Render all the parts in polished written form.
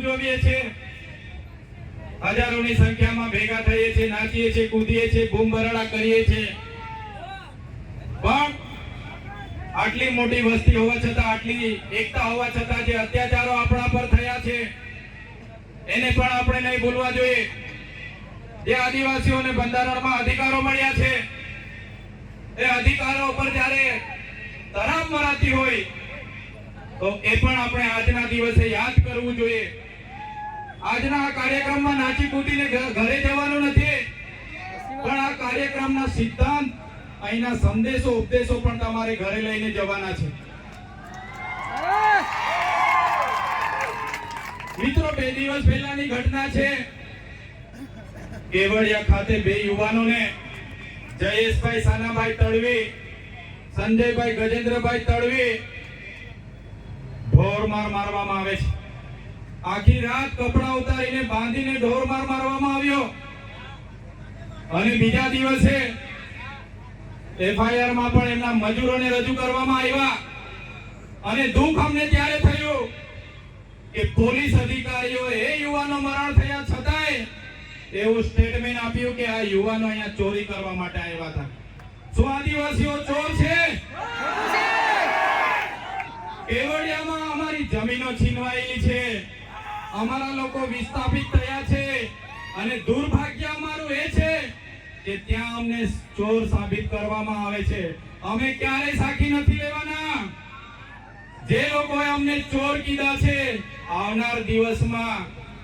ઉજવીએ છીએ, હજારોની સંખ્યામાં ભેગા થઈએ છીએ, નાચીએ છીએ, કૂદીએ છીએ, બૂમ બરાડા કરીએ છીએ, પણ આટલી મોટી વસ્તી હોવા છતાં, આટલી એકતા હોવા છતાં જે અત્યાચારો આપણા પર થયા છે એને પણ આપણે નહીં ભૂલવા જોઈએ. જે આદિવાસીઓને બંધારણમાં અધિકારો મળ્યા છે એ અધિકારો પર જ્યારે તરાપ મરાતી હોય તો એ પણ આપણે આજના દિવસે યાદ કરવું જોઈએ. આજના આ કાર્યક્રમમાં નાચી કૂદીને ઘરે જવાનું નથી, પણ આ કાર્યક્રમના સિદ્ધાંત, અહીંના સંદેશો ઉપદેશો પણ તમારે ઘરે લઈને જવાના છે. મિત્રો, 2 દિવસ પહેલાની ઘટના છે. કેવડિયા ખાતે 2 યુવાનોને, જયેશભાઈ સાનાભાઈ તડવી, સંજયભાઈ ગજેન્દ્રભાઈ તડવી, ઢોરમાર મારવામાં આવે છે. આખી રાત કપડા ઉતારીને બાંધીને ઢોરમાર મારવામાં આવ્યો અને બીજા દિવસે FIR માં પણ એમના મજૂરોને રજૂ કરવામાં આવ્યા. અને દુઃખ અમને ત્યારે થયું કે પોલીસ અધિકારીઓ એ યુવાનો મરણ થયા છતાંય એવું સ્ટેટમેન્ટ આપ્યું કે આ યુવાનો અહીંયા ચોરી કરવા માટે આવ્યા હતા. શું આદિવાસીઓ ચોર છે? કેવડિયામાં અમારી જમીનો છીનવાયેલી છે, અમારા લોકો વિસ્થાપિત થયા છે અને દુર્ભાગ્ય અમારું એ છે કે ત્યાં અમને ચોર સાબિત કરવામાં આવે છે. અમે ક્યારેય સાખી નથી લેવાના. જે લોકોએ અમને ચોર કીધા છે, આવનાર દિવસમાં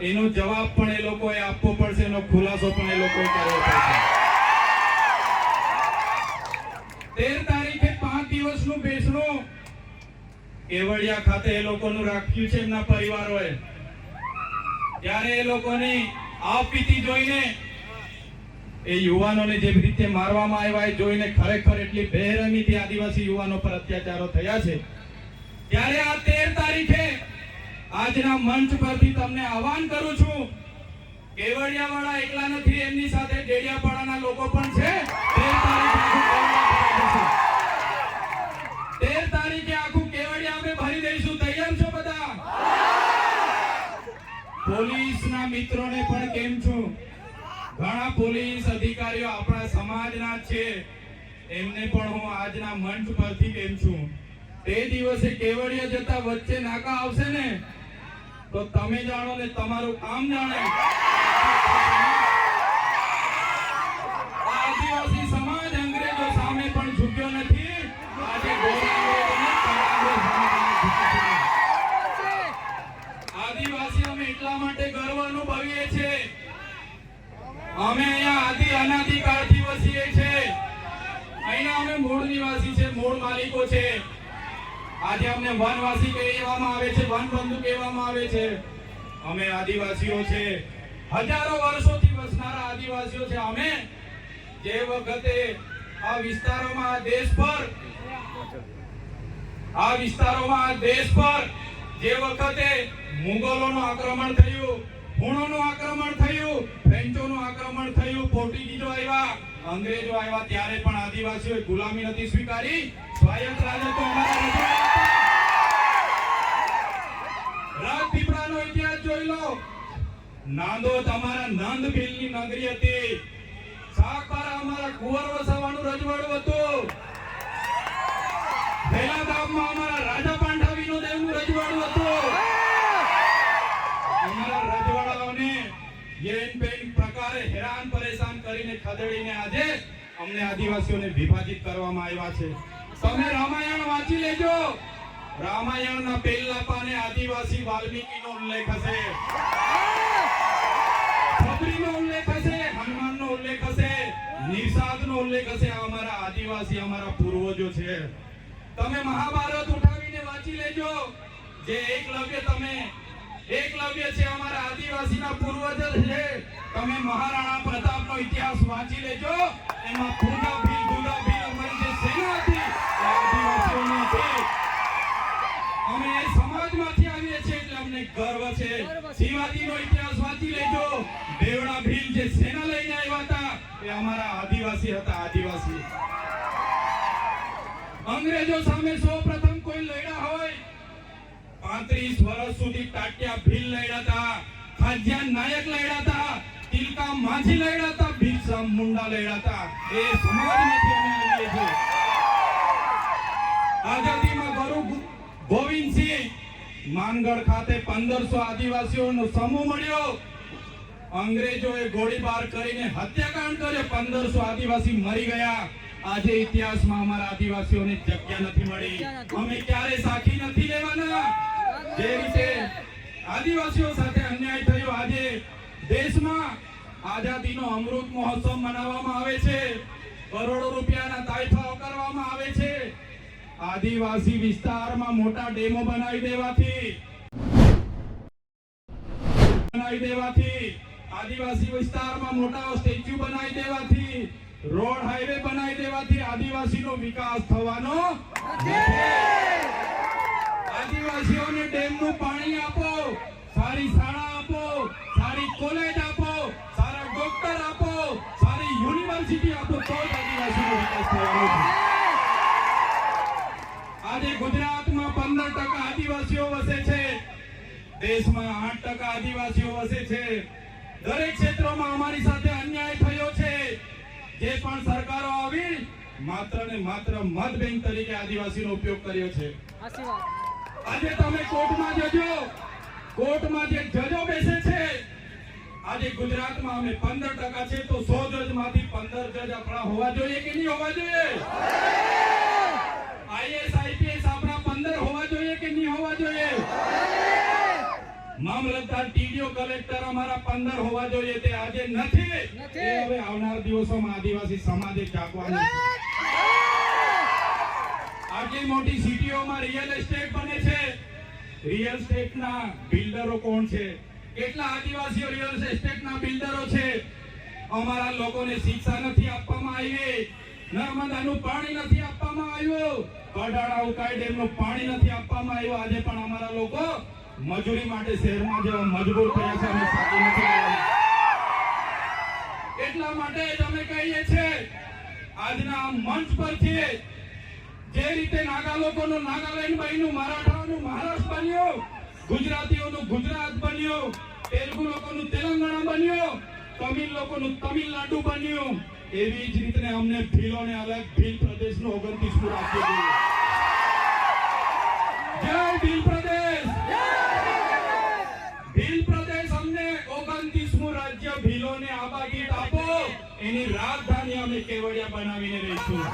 એનો જવાબ પણ એ લોકોએ આપવો પડશે, એનો ખુલાસો પણ એ લોકોએ કરવો પડશે. 13 તારીખે 5 દિવસનું બેસણું કેવડિયા ખાતે એ લોકોનું રાખ્યું છે એમના પરિવારોએ. ત્યારે એ લોકોની આપવીતી જોઈને, એ યુવાનોને જે રીતે મારવામાં આવ્યા એ જોઈને ખરેખર એટલી બેરહેમીથી આદિવાસી યુવાનો પર અત્યાચારો થયા છે. ત્યારે આ 13 તારીખે આજના મંચ પરથી તમને આહવાન કરું છું, કેવડિયાવાળા એકલા નથી, એમની સાથે ડેડિયાપાડાના લોકો પણ છે. 13 તારીખે આખું કેવડિયા અમે ભરી દઈશું. તૈયાર છો બધા? પોલીસના મિત્રોને પણ કેમ છું, ઘણા પોલીસ અધિકારીઓ આપણા સમાજના છે, એમને પણ હું આજના મંચ પરથી કેમ છું. તે દિવસે કેવડિયા જતા વચ્ચે નાકા આવશે ને તો તમે જાણો ને તમારું કામ જાણે. આદિવાસી સમાજ અંગ્રેજો સામે પણ ઝૂક્યો નથી. આજે આદિવાસી અમે એટલા માટે ગર્વ અનુભવીએ છીએ, અમે અહીંયા આદિ અનાદિકાળથી વસીએ છીએ. અહીંયા અમે મૂળ નિવાસી છે, મૂળ માલિકો છે. આજે અમને વનવાસી કહેવામાં આવે છે, વનબંધુ કહેવામાં આવે છે. અમે આદિવાસીઓ છે, હજારો વર્ષોથી વસનારા આદિવાસીઓ છે. અમે જે વખતે આ વિસ્તારોમાં, આ દેશ પર જે વખતે મુગલોનું આક્રમણ થયું, હુણોનું આક્રમણ થયું, ફ્રેન્ચોનું આક્રમણ થયું, પોર્ટુગીઝો આવ્યા, અંગ્રેજો આવ્યા, ત્યારે પણ આદિવાસીઓએ ગુલામી નથી સ્વીકારી. સ્વાયત્ત રાજ્ય અમારા રાજપીપળાનો ઇતિહાસ જોઈ લો. નાંદોદ અમારા નંદભીલની નગરી હતી. સાગબારા અમારા કુંવર વસાવાનું રજવાડું હતું. ભેલા ગામમાં અમારા રાજા પાંડાવીનો દેવનું રજવાડું હતું. અમારા રજવાડાઓને યેન પ્રકારે હેરાન પરેશાન કરીને ખદેડીને આજે અમને આદિવાસીઓને વિભાજિત કરવામાં આવ્યા છે. તમે રામાયણ વાંચી લેજો. રામાયણના પહેલા પાને આદિવાસી વાલ્મીકીનો ઉલ્લેખ હશે, ખબરીનો ઉલ્લેખ હશે, હનુમાનનો ઉલ્લેખ હશે, નિષાદનો ઉલ્લેખ હશે. અમારા આદિવાસી, અમારા પૂર્વજો છે. તમે મહાભારત ઉઠાવીને વાંચી લેજો. જે એકલવ્ય છે અમારા આદિવાસીના પૂર્વજ છે. તમે મહારાણા પ્રતાપનો ઇતિહાસ વાંચી લેજો. એમાં પૂજા ભીલ અમારી જે સેના હતી આદિવાસીઓની હતી. અમે એ સમાજમાંથી આવીએ છીએ એટલે અમને ગર્વ છે. શિવાજીનો ઇતિહાસ વાંચી લેજો. બેવડા ભીલ જે સેના લઈને આવ્યા હતા એ અમારા આદિવાસી હતા. આદિવાસી અંગ્રેજો સામે સૌપ્રથમ કોઈ લડ્યા હોય 35 વર્ષ સુધી ટાટિયા ભીલ લડ્યા હતા, ખાજ્યા નાયક લડ્યા હતા, તિલકા માઝી લડ્યા હતા, બિરસા મુંડા લડ્યા હતા. એ સમાજમાંથી અમે આવીએ છીએ. આઝાદીમાં ગુરુ ગોવિંદસિંહ માનગઢ ખાતે 1500 આદિવાસીઓનો સમૂહ મળ્યો. અંગ્રેજોએ ગોળીબાર કરીને હત્યાકાંડ કર્યો, 1500 આદિવાસી મરી ગયા. આજે ઇતિહાસમાં અમારા આદિવાસીઓને જગ્યા નથી મળી. અમે ક્યારે સાખી નથી લેવાના. જે રીતે આદિવાસીઓ સાથે અન્યાય થયો, આજે દેશમાં આઝાદીનો અમૃત મહોત્સવ મનાવવામાં આવે છે, કરોડો રૂપિયાના તાઇફાઓ કરવામાં આવે છે. આદિવાસી વિસ્તારમાં મોટા ડેમો બનાવી દેવાથી આદિવાસી વિસ્તારમાં મોટા સ્ટેચ્યુ બનાવી દેવાથી, રોડ હાઈવે બનાવી દેવાથી આદિવાસીનો વિકાસ થવાનો નથી. આદિવાસીઓને ડેમનું પાણી આપો, સારી શાળા આપો, સારી કોલેજ આપો, સારા ડોક્ટર આપો, સારી યુનિવર્સિટી આપો, તો જ આદિવાસીનો વિકાસ થવાનો છે. આજે ગુજરાતમાં 15% આદિવાસીઓ વસે છે, દેશમાં 8% આદિવાસીઓ વસે છે. દરેક ક્ષેત્રમાં અમારી સાથે અન્યાય થયો છે. જે પણ સરકારો આવી માત્ર ને માત્ર મત બેંક તરીકે આદિવાસીનો ઉપયોગ કર્યો છે. આજે તમે કોર્ટમાં જજો, કોર્ટમાં જે જજો બેસે છે, આજે ગુજરાતમાં અમે 15% છે તો 100 જજમાંથી 15 જજ આપણા હોવા જોઈએ કે નહીં હોવા જોઈએ? આઈએસ આઈપીએસ આપણા 15 હોવા જોઈએ કે નહીં હોવા જોઈએ? મામલતદાર ટીડીઓ કલેક્ટર અમારા 15 હોવા જોઈએ, તે આજે નથી. એ હવે આવનાર દિવસોમાં આદિવાસી સમાજે જાગવાનું છે. આટલી મોટી સિટીઓમાં રિયલ એસ્ટેટ બને છે, રિયલ એસ્ટેટના બિલ્ડરો કોણ છે? કેટલા આદિવાસીઓ રિયલ એસ્ટેટના બિલ્ડરો છે? અમારા લોકોને શિક્ષા નથી આપવામાં આવી, નર્મદાનું પાણી નથી આપવામાં આવ્યું, કડાણા ઉકાઈ ડેમનું પાણી નથી આપવામાં આવ્યું. આજે પણ અમારા લોકો મજૂરી માટે શહેરમાં જવા મજબૂર થયા છે. અમે સાચી નથી લેવાની. એટલા માટે જ અમે કહીએ છીએ આજના મંચ પરથી, જે રીતે નાગા લોકોનું નાગાલેન્ડ બન્યું, મરાઠાઓનું મહારાષ્ટ્ર બન્યું, ગુજરાતીઓનું ગુજરાત બન્યું, તેલુગુ લોકોનું તેલંગાણા બન્યું, તમિલ લોકોનું તમિલનાડુ બન્યું, એવી જ રીતે અમને ભીલોને અલગ ભીલ પ્રદેશનું 29મું રાજ્ય જોઈએ. જય ભીલ પ્રદેશ! ભીલ પ્રદેશ અમને 29મું રાજ્ય ભીલોને આબાગીત આપો, એની રાજધાની અમે કેવડિયા બનાવીને રહીશું.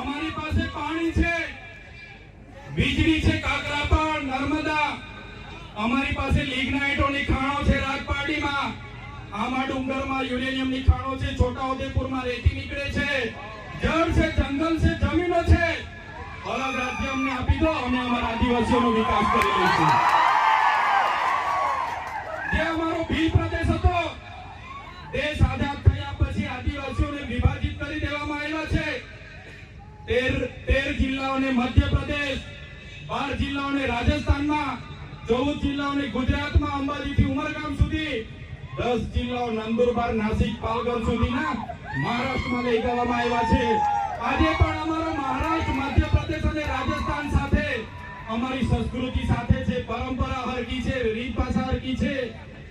અમારી પાસે પાણી છે, વીજળી છે, કાકરાપાર, નર્મદા. અમારી પાસે લિગ્નાઇટોની ખાણો છે રાજપાટીમાં, આમા ડુંગરમાં યુરેનિયમની ખાણો છે, છોટાઉદેપુરમાં રેતી નીકળે છે, જળ છે, જંગલ છે, જમીનો છે. અલગ રાજ્ય અમને આપી દો, અમે અમારા આદિવાસીઓનો વિકાસ કરી લઈશું. જે અમારો ભીલ પ્રદેશ હતો, દેશ આઝાદ થયા પછી આદિવાસીઓને વિભાજિત કરી દેવામાં આવ્યા છે. 13 જિલ્લાઓને મધ્યપ્રદેશ, 12 જિલ્લાઓને રાજસ્થાનમાં, 14 જિલ્લાઓને ગુજરાતમાં અંબાજીથી ઉમરગામ સુધી, 10 જિલ્લાઓ નંદુરબાર, નાસિક, પાલઘર સુધીના મહારાષ્ટ્રમાં લઈ જવામાં આવ્યા છે. આજે પણ અમારો મહારાષ્ટ્ર, મધ્યપ્રદેશ અને રાજસ્થાન સાથે અમારી સંસ્કૃતિ સાથે છે, પરંપરા હરકી છે, રીત ભાષા હરકી છે.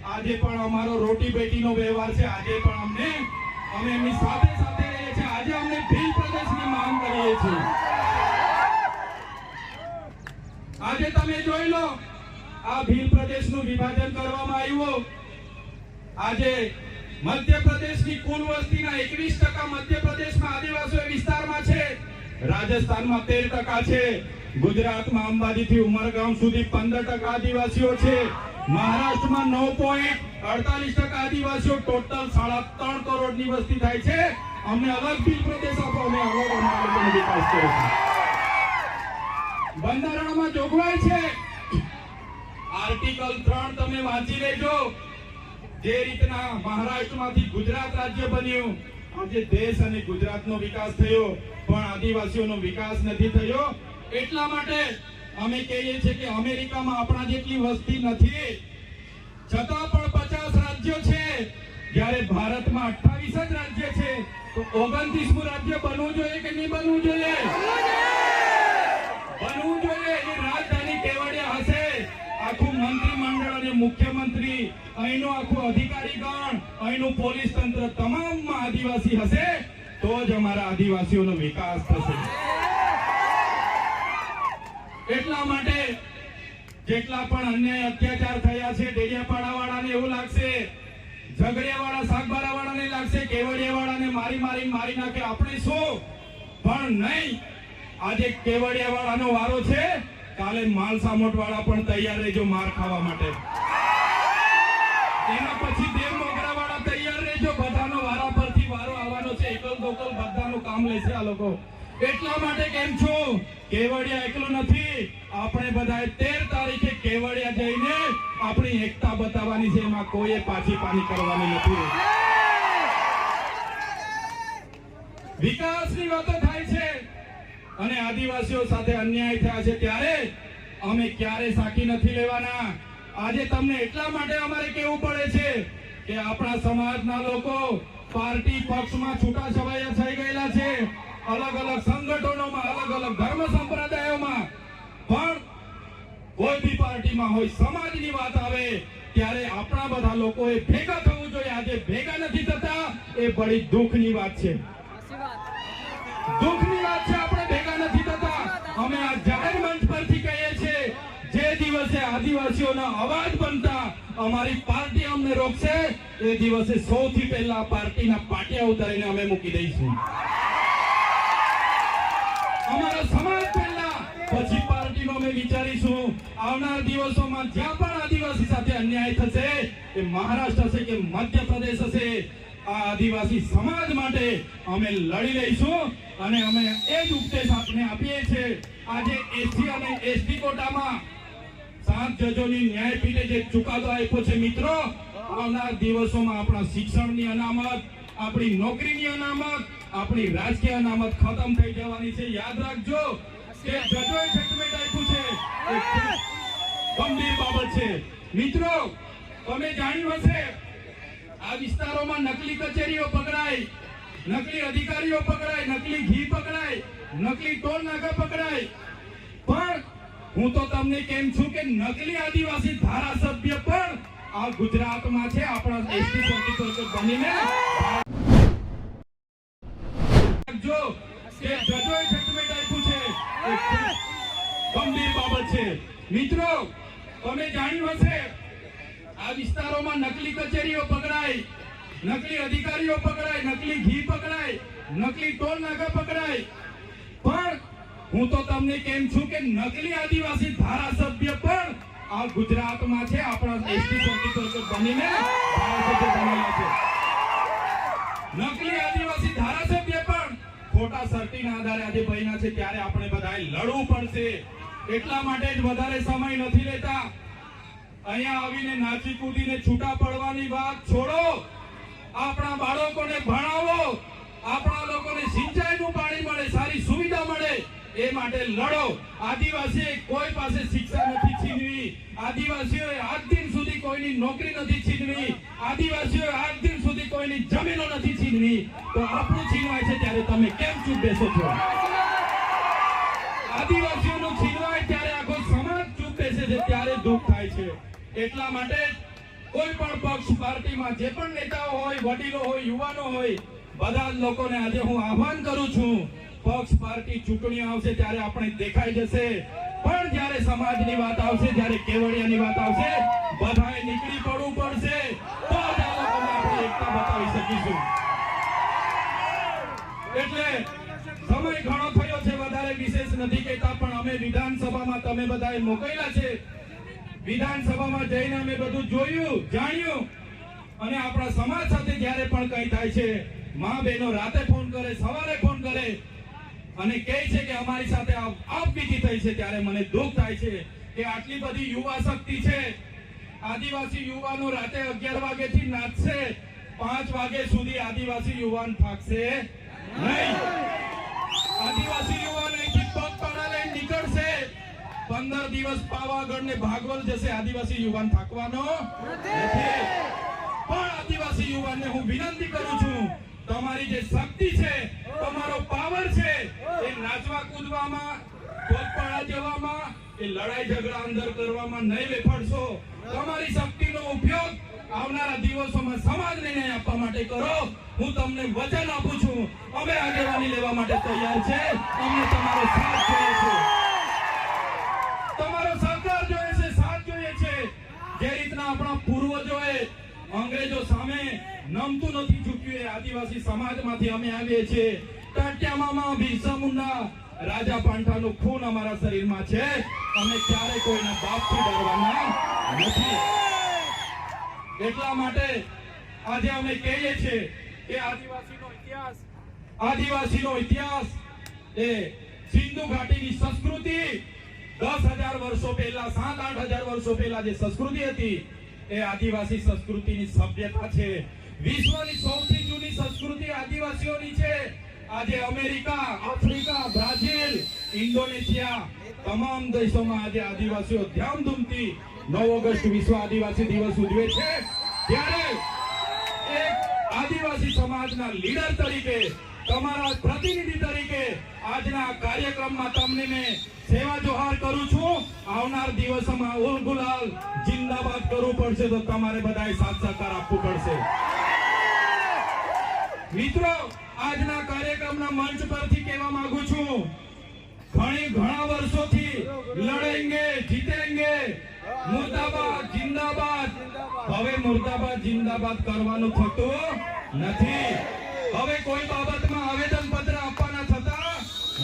આજે પણ અમારો રોટી બેટીનો વ્યવહાર છે. આજે પણ અમે એમની સાથે સાથે રહીએ છીએ. આજે અમને ભીલ પ્રદેશની માંગ કરીએ છીએ. આજે તમે જોઈ લો, આ ભીલ પ્રદેશનું વિભાજન કરવામાં આવ્યું. આજે મધ્યપ્રદેશની કુલ વસ્તીના 21% મધ્યપ્રદેશમાં આદિવાસી વિસ્તારમાં છે, રાજસ્થાનમાં 13% છે, ગુજરાતમાં અંબાજીથી ઉમરગામ સુધી 15% આદિવાસીઓ છે, મહારાષ્ટ્રમાં 9.48% આદિવાસીઓ. ટોટલ 3.5 કરોડની વસ્તી થાય છે. અમને અલગ ભીલ પ્રદેશ આપો, અમે અલગ અમારો વિકાસ કરીશું. બંધારણમાં જોગવાઈ છે, આર્ટિકલ 3 તમે વાંચી લેજો. જે રીતના મહારાષ્ટ્રમાંથી ગુજરાત રાજ્ય બન્યું, આજે દેશ અને ગુજરાતનો વિકાસ થયો, પણ આદિવાસીઓનો વિકાસ નથી થયો. એટલા માટે અમે કહીએ છીએ કે અમેરિકામાં આપણા જેટલી વસ્તી નથી, છતાં પણ 50 રાજ્યો છે, જ્યારે ભારતમાં 28 જ રાજ્ય છે. તો 29મું રાજ્ય બનવું જોઈએ કે નહીં બનવું જોઈએ? બનવું જોઈએ. એની રાજધાની કેવડિયા હશે. આખું મંત્રીમંડળ અને મુખ્યમંત્રી, અહીંનું આખું અધિકારીગણ, અહીંનું પોલીસ તંત્ર તમામમાં આદિવાસી હશે તો જ અમારા આદિવાસીઓનો વિકાસ થશે. એટલા માટે જેટલા પણ અન્યાય અત્યાચાર થયા છે, ડેડિયાપાડા વાળાને એવું લાગશે, ઝઘડિયા વાળા શાકબારા વાળાને લાગશે, કેવડિયા વાળાને મારી નાખે, આપણે શું? પણ નહીં. આજે કેવડિયા વાળાનો વારો છે, કાલે માલસામોટ વાળા પણ તૈયાર રહેજો માર ખાવા માટે. એના પછી દેવ મોગરા વાળા તૈયાર રહેજો, બધાનો વારા પરથી વારો આવવાનો છે. એકલ દોકલ બધાનું કામ લેશે આ લોકો. એટલા માટે કેમ છું, કેવડિયા એકલું નથી. આપણે બધાએ 13 તારીખે કેવડિયા જઈને આપણી એકતા બતાવવાની છે. એમાં કોઈએ પાછી પાની કરવાની નથી. વિકાસની વાતો થાય છે અને આદિવાસીઓ સાથે અન્યાય થયા છે ત્યારે અમે ક્યારે સાકી નથી લેવાના. આજે તમને એટલા માટે અમારે કહેવું પડે છે કે આપણા સમાજના લોકો પાર્ટી પક્ષમાં છૂટાછવાયા થઈ ગયેલા છે, અલગ અલગ સંગઠનોમાં, અલગ અલગ ધર્મ સંપ્રદાયોમાં. પણ કોઈ બી પાર્ટીમાં હોય, સમાજની વાત આવે ત્યારે આપણા બધા લોકોએ ભેગા થવું જોઈએ. આજે ભેગા નથી થતા, એ બડી દુઃખની વાત છે. દુઃખની વાત છે, આપણે ભેગા નથી થતા. અમે આ જાહેર મંચ પરથી કહીએ છીએ, જે દિવસે આદિવાસીઓના અવાજ બનતા અમારી પાર્ટી અમને રોકશે, એ દિવસે સૌથી પહેલા પાર્ટીના પાટિયા ઉતારીને અમે મૂકી દઈશું. અમારા સમાજ પહેલા, પછી પાર્ટીનો અમે વિચારીશું. આવનાર દિવસોમાં જ્યાં પણ આદિવાસી સાથે અન્યાય થશે, એ મહારાષ્ટ્ર હશે કે મધ્યપ્રદેશ હશે, આ આદિવાસી સમાજ માટે અમે લડી લઈશું. અને અમે એ જ ઉપદેશ આપને આપીએ છીએ. આજે એસસી અને એસટી કોટામાં 7 જજોની ન્યાયપીઠે જે ચુકાદો આપ્યો છે મિત્રો, આવનાર દિવસોમાં આપણા શિક્ષણની અનામત, આપણી નોકરીની અનામત, આપણી રાજકીય અનામત ખતમ થઈ જવાની છે. યાદ રાખજો કે જજોએ જજમેન્ટ આપ્યું છે, એ ગંભીર બાબત છે. મિત્રો, તમે જાણ્યું હશે, આ વિસ્તારોમાં નકલી કચેરીઓ પકડાય, નકલી અધિકારીઓ પકડાય, નકલી ઘી પકડાય, નકલી ટોલ નાકા પકડાય. પણ હું તો તમને કેમ છું કે નકલી આદિવાસી ધારાસભ્ય પણ આ ગુજરાતમાં છે. આપણા એસટી સર્ટિફિકેટ બનીને જો કે જજોએ જજમેન્ટ આપ્યું છે, એ ગંભીર બાબત છે. મિત્રો, તમે જાણ્યું હશે, આ વિસ્તારોમાં નકલી કચેરીઓ પકડાય, નકલી અધિકારીઓ પકડાય, નકલી ઘી પકડાય, નકલી ટોલ નાકા પકડાય. પણ હું તો તમને કેમ છું કે નકલી આદિવાસી ધારાસભ્ય પણ આ ગુજરાતમાં છે. આપણા એસટી સર્ટિફિકેટ બનીને ધારાસભ્ય બનેલા છે. નકલી આદિવાસી ધારાસભ્ય પણ ખોટા સર્ટીના આધારે આજે બન્યા છે. ત્યારે આપણે બધાએ લડવું પડશે. એટલા માટે જ વધારે સમય નથી લેતા. અહીંયા આવીને નાચી કૂદીને છૂટા પડવાની વાત છોડો. આપણા બાળકોને ભણાવો, આપણા લોકોને સિંચાઈનું પાણી મળે, સારી સુવિધા મળે, એ માટે લડો. આદિવાસી કોઈ પાસે શિક્ષા નથી છીનવી, આદિવાસીઓએ આજ દિન સુધી કોઈની નોકરી નથી છીનવી, આદિવાસીઓએ આજ દિન સુધી કોઈની જમીનો નથી છીનવી. તો આપણું છીનવાય છે ત્યારે તમે કેમ ચૂપ બેસો છો? આદિવાસીઓનું છીનવાય ત્યારે આખો સમાજ ચૂપ બેસે છે, ત્યારે દુઃખ થાય છે. એટલા માટે કોઈ પણ પક્ષ પાર્ટીમાં જે પણ નેતાઓ હોય, વડીલો હોય, યુવાનો હોય, બધા જ લોકોને આજે હું આહ્વાન કરું છું, પક્ષ પાર્ટી ચૂંટણી આવશે ત્યારે આપણે દેખાઈ જશે. પણ જ્યારે સમાજની વાત આવશે, જ્યારે કેવડિયાની વાત આવશે, બધાએ નીકળી પડવું પડશે. તો જ આ લોકોને આપણે એકતા બતાવી શકીશું. એટલે સમય ઘણો થયો છે, વધારે વિશેષ નથી કહેતા. પણ અમે વિધાનસભામાં તમે બધાએ મોકલેલા છે. વિધાનસભામાં જઈને અમે બધું જોયું, જાણ્યું. અને આપણા સમાજ સાથે જ્યારે પણ કંઈ થાય છે, મા બહેનો રાતે ફોન કરે, સવારે ફોન કરે અને કહે છે કે અમારી સાથે આપવીતી થઈ છે, ત્યારે મને દુઃખ થાય છે કે આટલી બધી યુવા શક્તિ છે. આદિવાસી યુવાનો રાતે 11 વાગ્યાથી નાચશે, 5 વાગ્યા સુધી આદિવાસી યુવાન થાકશે નહીં. આદિવાસી યુવાન અહીંથી પગપાળા લઈને નીકળશે, 15 દિવસ પાવાગઢ ને ભાગવલ જશે. આદિવાસી યુવાન થાકવાનો નથી. પણ આદિવાસી યુવાનને હું વિનંતી કરું છું, તમારી જે શક્તિ છે, તમારો પાવર છે, એ નાચવા કૂદવામાં, પગપાળા એ લડાઈ ઝઘડા અંદર કરવામાં નહીં વેફડશો. તમારી શક્તિનો ઉપયોગ આવનારા દિવસોમાં સમાજને ન્યાય આપવા માટે કરો. હું તમને વચન આપું છું, અમે આગેવાની લેવા માટે તૈયાર છે. અમને તમારો સાથ જોઈએ છે, તમારો સહકાર જોઈએ છે, સાથ જોઈએ છે. જે રીતના આપણા પૂર્વજોએ અંગ્રેજો સામે નમતું નથી ઝૂક્યું, એ આદિવાસી સમાજમાંથી અમે આવીએ છીએ. ટાટિયા મામા, બિરસા મુંડા, રાજા પાંઠાનું ખૂન અમારા શરીરમાં છે. અમે ક્યારે કોઈના બાપથી ડરવાના નથી. એટલા માટે આજે અમે કહીએ છીએ કે આદિવાસીનો ઇતિહાસ એ સિંધુ ઘાટીની સંસ્કૃતિ 10,000 વર્ષો પહેલા, 7-8,000 વર્ષો પહેલા જે સંસ્કૃતિ હતી એ આદિવાસી સંસ્કૃતિની સભ્યતા છે. વિશ્વની સૌથી જૂની સંસ્કૃતિ આદિવાસીઓની છે. આજે અમેરિકા, આફ્રિકા, બ્રાઝિલ, ઇન્ડોનેશિયા તમામ દેશોમાં આજે આદિવાસીઓ ધામધૂમથી 9 ઓગસ્ટ વિશ્વ આદિવાસી દિવસ ઉજવે છે. ત્યારે એક આદિવાસી સમાજના લીડર તરીકે, તમારા પ્રતિનિધિ તરીકે આજના કાર્યક્રમમાં તમને મેં સેવા જોહાર કરું છું. આવનાર દિવસોમાં ઉલ ગુલાલ જિંદાબાદ કરવું પડશે તો તમારે બધાએ સાથ સહકાર આપવું પડશે. મિત્રો, આજના કાર્યક્રમના મંચ પરથી કહેવા માંગુ છું, ઘણા વર્ષોથી લડેંગે જીતેંગે, મુર્દાબાદ જિંદાબાદ. હવે મુર્દાબાદ જિંદાબાદ કરવાનું થતું નથી. હવે કોઈ બાબતમાં આવેદન પત્ર આપવાના થતા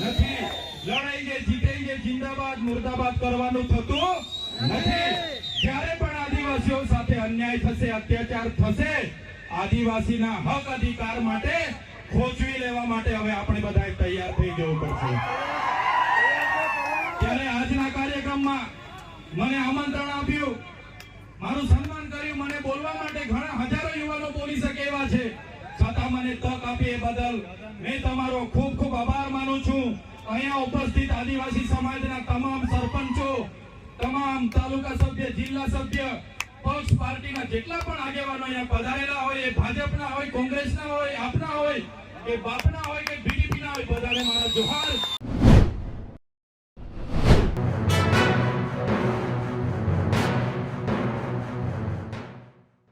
નથી. લડાઈને જીતેંગે જિંદાબાદ મુર્દાબાદ કરવાનું થતું નથી. જ્યારે પણ આદિવાસીઓ સાથે અન્યાય થશે, અત્યાચાર થશે, આદિવાસીના હક અધિકાર માટે ખોચવી લેવા માટે હવે આપણે બધાએ તૈયાર થઈ જવું પડશે. ત્યારે આજના કાર્યક્રમમાં મને આમંત્રણ આપ્યું, મારું સન્માન કર્યું, મને બોલવા માટે ઘણા હજારો યુવાનો બોલી શકે એવા છે, છતાં મને તક આપી એ બદલ મેં તમારો ખૂબ ખૂબ આભાર માનું છું. અહીંયા ઉપસ્થિત આદિવાસી સમાજના તમામ સરપંચો, તમામ તાલુકા સભ્ય, જિલ્લા સભ્ય, પક્ષ પાર્ટીના જેટલા પણ આગેવાનો અહીંયા પધારેલા હોય, એ ભાજપના હોય, કોંગ્રેસના હોય, આપના હોય કે બાપના હોય કે બીડીપીના હોય, બધાને મારા જોહાર.